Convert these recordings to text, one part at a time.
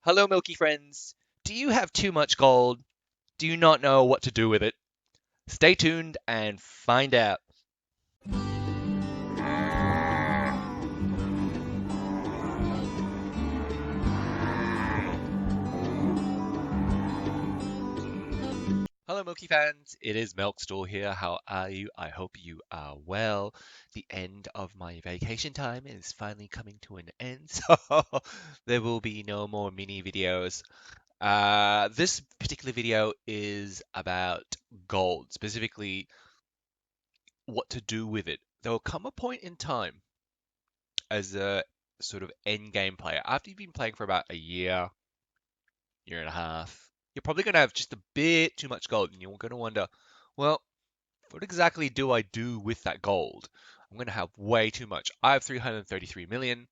Hello, Milky friends. Do you have too much gold? Do you not know what to do with it? Stay tuned and find out. Hello, Milky fans. It is MelkStehul here. How are you? I hope you are well. The end of my vacation time is finally coming to an end, so there will be no more mini videos. This particular video is about gold, specifically what to do with it. There will come a point in time as a sort of end game player, after you've been playing for about a year and a half, you're probably going to have just a bit too much gold, and you're going to wonder, well, what exactly do I do with that gold? I'm going to have way too much. I have 333 million,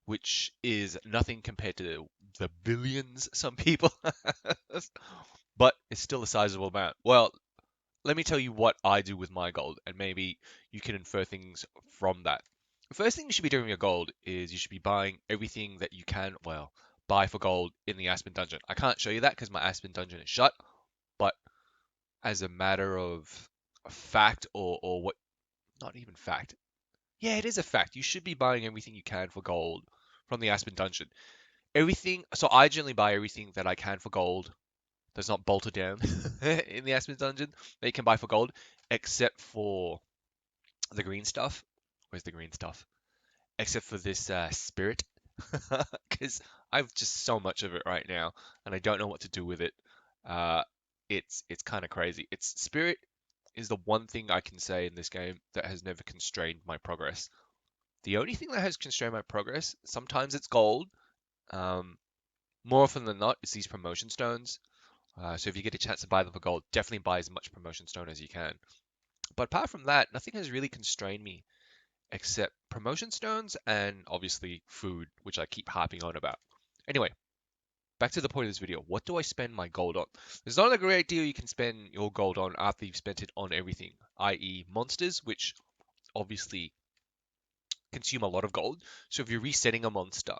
which is nothing compared to the billions some people have, but it's still a sizable amount. Well, let me tell you what I do with my gold, and maybe you can infer things from that. The first thing you should be doing with your gold is you should be buying everything that you can, well, buy for gold in the Aspen Dungeon. I can't show you that because my Aspen Dungeon is shut, but as a matter of fact, or what, not even fact. Yeah, it is a fact. You should be buying everything you can for gold from the Aspen Dungeon. Everything, so I generally buy everything that I can for gold that's not bolted down in the Aspen Dungeon that you can buy for gold, except for the green stuff. Where's the green stuff? Except for this spirit, because I've just so much of it right now, and I don't know what to do with it. Uh, it's kind of crazy. It's spirit is the one thing I can say in this game that has never constrained my progress. The only thing that has constrained my progress, sometimes it's gold. Um, More often than not, it's these promotion stones. So if you get a chance to buy them for gold, definitely buy as much promotion stone as you can. But apart from that, nothing has really constrained me except promotion stones and obviously food, which I keep harping on about. Anyway, back to the point of this video. What do I spend my gold on? There's not a great deal you can spend your gold on after you've spent it on everything, i.e. monsters, which obviously consume a lot of gold. So if you're resetting a monster,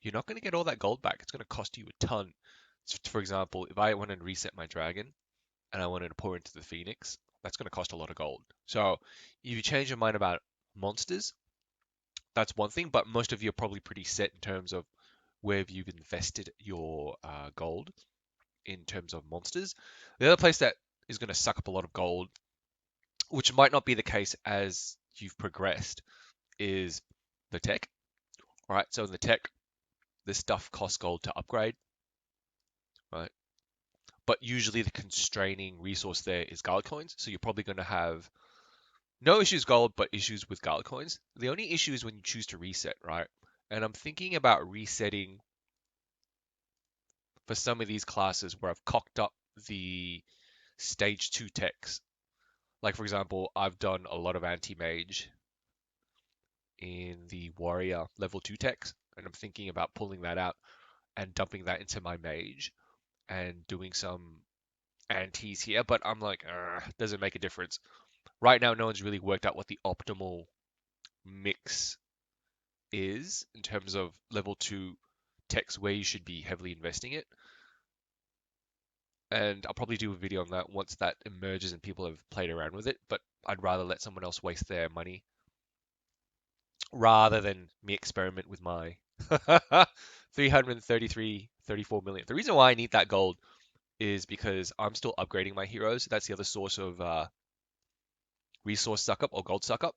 you're not going to get all that gold back. It's going to cost you a ton. So for example, if I wanted to reset my dragon and I wanted to pour into the phoenix, that's going to cost a lot of gold. So if you change your mind about monsters, that's one thing, but most of you are probably pretty set in terms of where you've invested your gold in terms of monsters. The other place that is going to suck up a lot of gold, which might not be the case as you've progressed, is the tech. Right, so in the tech, this stuff costs gold to upgrade, right? But usually the constraining resource there is gold coins, so you're probably going to have no issues gold, but issues with gold coins. The only issue is when you choose to reset, right? And I'm thinking about resetting for some of these classes where I've cocked up the stage 2 techs. Like, for example, I've done a lot of anti-mage in the warrior level 2 techs, and I'm thinking about pulling that out and dumping that into my mage and doing some antis here, but I'm like, doesn't make a difference. Right now, no one's really worked out what the optimal mix is in terms of level 2 techs where you should be heavily investing it. And I'll probably do a video on that once that emerges and people have played around with it, but I'd rather let someone else waste their money rather than me experiment with my 333, 34 million. The reason why I need that gold is because I'm still upgrading my heroes. That's the other source of resource suck up or gold suck up,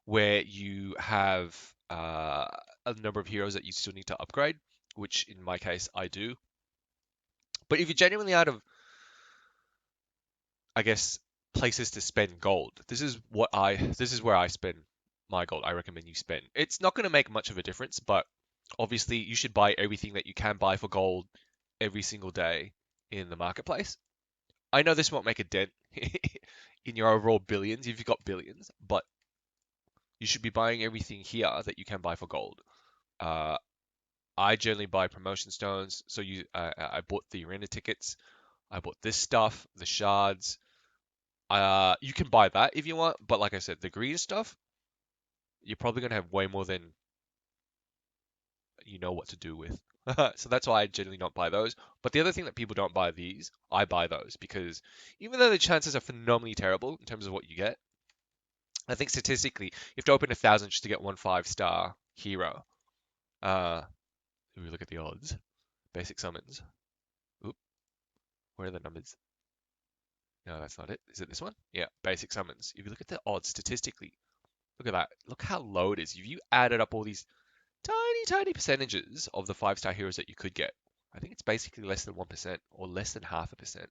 where you have a number of heroes that you still need to upgrade, which in my case I do. But if you're genuinely out of, I guess, places to spend gold, this is where I spend my gold. I recommend you spend. It's not going to make much of a difference, but obviously you should buy everything that you can buy for gold every single day in the marketplace. I know this won't make a dent in your overall billions if you've got billions, but you should be buying everything here that you can buy for gold. Uh, I generally buy promotion stones, so I bought the arena tickets. I bought this stuff, the shards. You can buy that if you want, but like I said, the green stuff, you're probably gonna have way more than you know what to do with. So that's why I generally don't buy those. But the other thing that people don't buy these, I buy those because even though the chances are phenomenally terrible in terms of what you get, I think statistically you have to open 1,000 just to get one 5-star hero. Uh, if we look at the odds, basic summons. Oop, where are the numbers? No, that's not it. Is it this one? Yeah, basic summons. If you look at the odds statistically, look at that. Look how low it is. If you added up all these tiny, tiny percentages of the 5-star heroes that you could get, I think it's basically less than 1% or less than half a percent.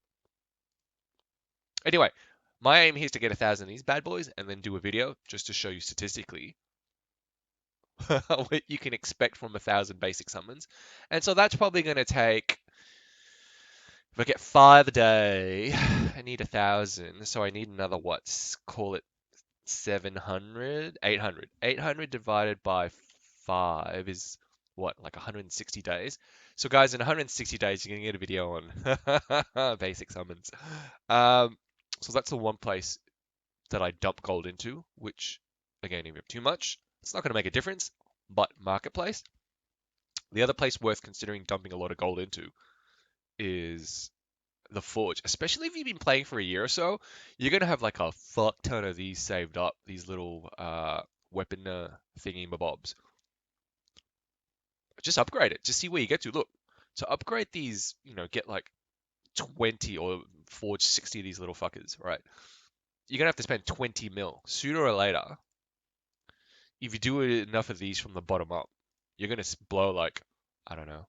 Anyway, my aim here is to get 1,000 of these bad boys and then do a video just to show you statistically what you can expect from 1,000 basic summons. And so that's probably going to take, if I get 5 a day, I need 1,000. So I need another, what, call it 700, 800. 800 divided by 5 is what, like 160 days. So guys, in 160 days, you're going to get a video on basic summons. So that's the one place that I dump gold into, which, again, if you have too much, it's not going to make a difference, but marketplace. The other place worth considering dumping a lot of gold into is the Forge, especially if you've been playing for a year or so. You're going to have like a fuck ton of these saved up, these little weapon thingy bobs. Just upgrade it. Just see where you get to. Look, to upgrade these, get like 20 or forge 60 of these little fuckers, right? You're going to have to spend 20 mil. Sooner or later, if you do enough of these from the bottom up, you're going to blow like, I don't know,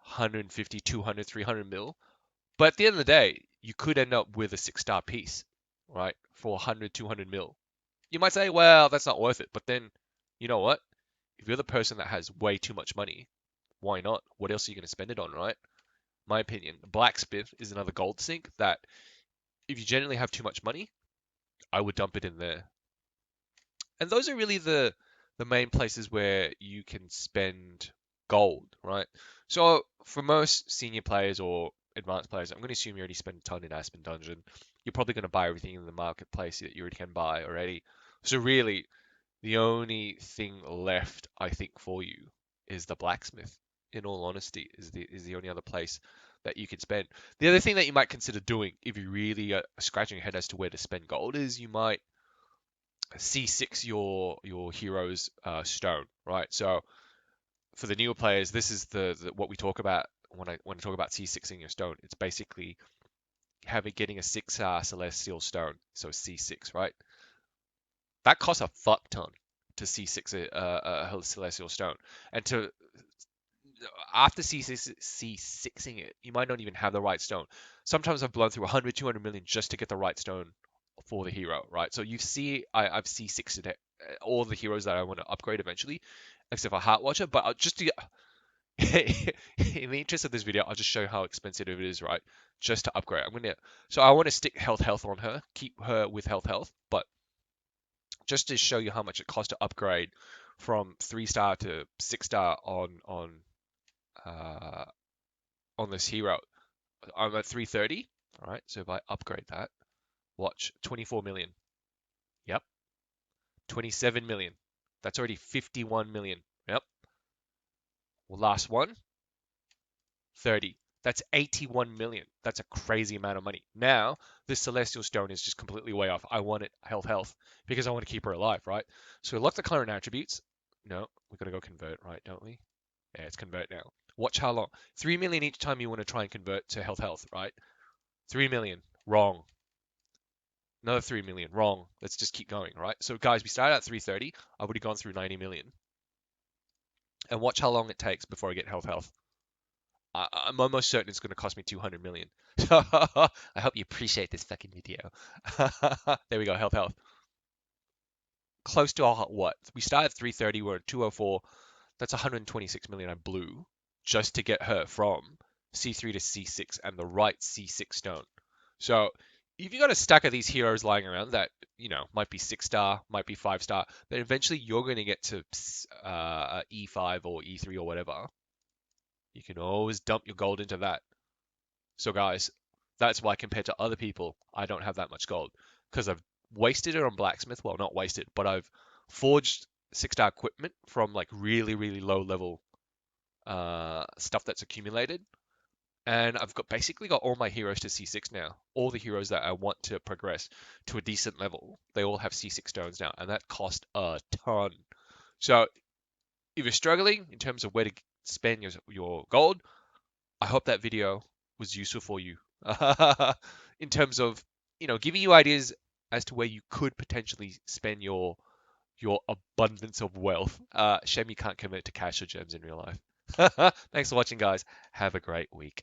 150, 200, 300 mil. But at the end of the day, you could end up with a 6-star piece, right? For 100, 200 mil. You might say, well, that's not worth it. But then, you know what? If you're the person that has way too much money, why not? What else are you going to spend it on, right? My opinion, blacksmith is another gold sink that if you generally have too much money, I would dump it in there. And those are really the main places where you can spend gold, right? So for most senior players or advanced players, I'm going to assume you already spent a ton in Aspen Dungeon. You're probably going to buy everything in the marketplace that you already can buy already. So really, the only thing left, I think, for you is the blacksmith. In all honesty, is the only other place that you could spend. The other thing that you might consider doing, if you really are scratching your head as to where to spend gold, is you might C6 your hero's stone, right? So for the newer players, this is the what we talk about when I talk about C6ing your stone. It's basically getting a 6 celestial stone, so C6, right? That costs a fuck ton to C6 a celestial stone, and to after C6ing it, you might not even have the right stone. Sometimes I've blown through 100, 200 million just to get the right stone for the hero, right? So you see, I've C6'd today all the heroes that I want to upgrade eventually, except for Heart Watcher. But just to in the interest of this video, I'll just show how expensive it is, right? Just to upgrade. So I want to stick health on her, keep her with health, but just to show you how much it costs to upgrade from 3-star to 6-star uh, on this hero. I'm at 330. All right, so if I upgrade that, watch 24 million. Yep, 27 million. That's already 51 million. Yep. Well, last one, 30. That's 81 million. That's a crazy amount of money. Now, this Celestial Stone is just completely way off. I want it health, because I want to keep her alive, right? So lock the current attributes. No, we've got to go convert, right, don't we? Yeah, it's convert now. Watch how long. 3 million each time you want to try and convert to health, right? 3 million. Wrong. Another 3 million. Wrong. Let's just keep going, right? So guys, we started at 330. I've already gone through 90 million. And watch how long it takes before I get health. I'm almost certain it's going to cost me 200 million. So I hope you appreciate this fucking video. There we go, health. Close to what? We started at 330, we're at 204. That's 126 million I blew just to get her from C3 to C6 and the right C6 stone. So if you got a stack of these heroes lying around that, might be 6-star, might be 5-star, then eventually you're going to get to E5 or E3 or whatever. You can always dump your gold into that. So guys, that's why compared to other people, I don't have that much gold because I've wasted it on blacksmith. Well, not wasted, but I've forged 6-star equipment from like really, really low level stuff that's accumulated. And I've basically got all my heroes to C6 now. All the heroes that I want to progress to a decent level, they all have C6 stones now, and that cost a ton. So if you're struggling in terms of where to spend your gold, I hope that video was useful for you in terms of giving you ideas as to where you could potentially spend your abundance of wealth. Shame you can't commit to cash or gems in real life. Thanks for watching, guys. Have a great week.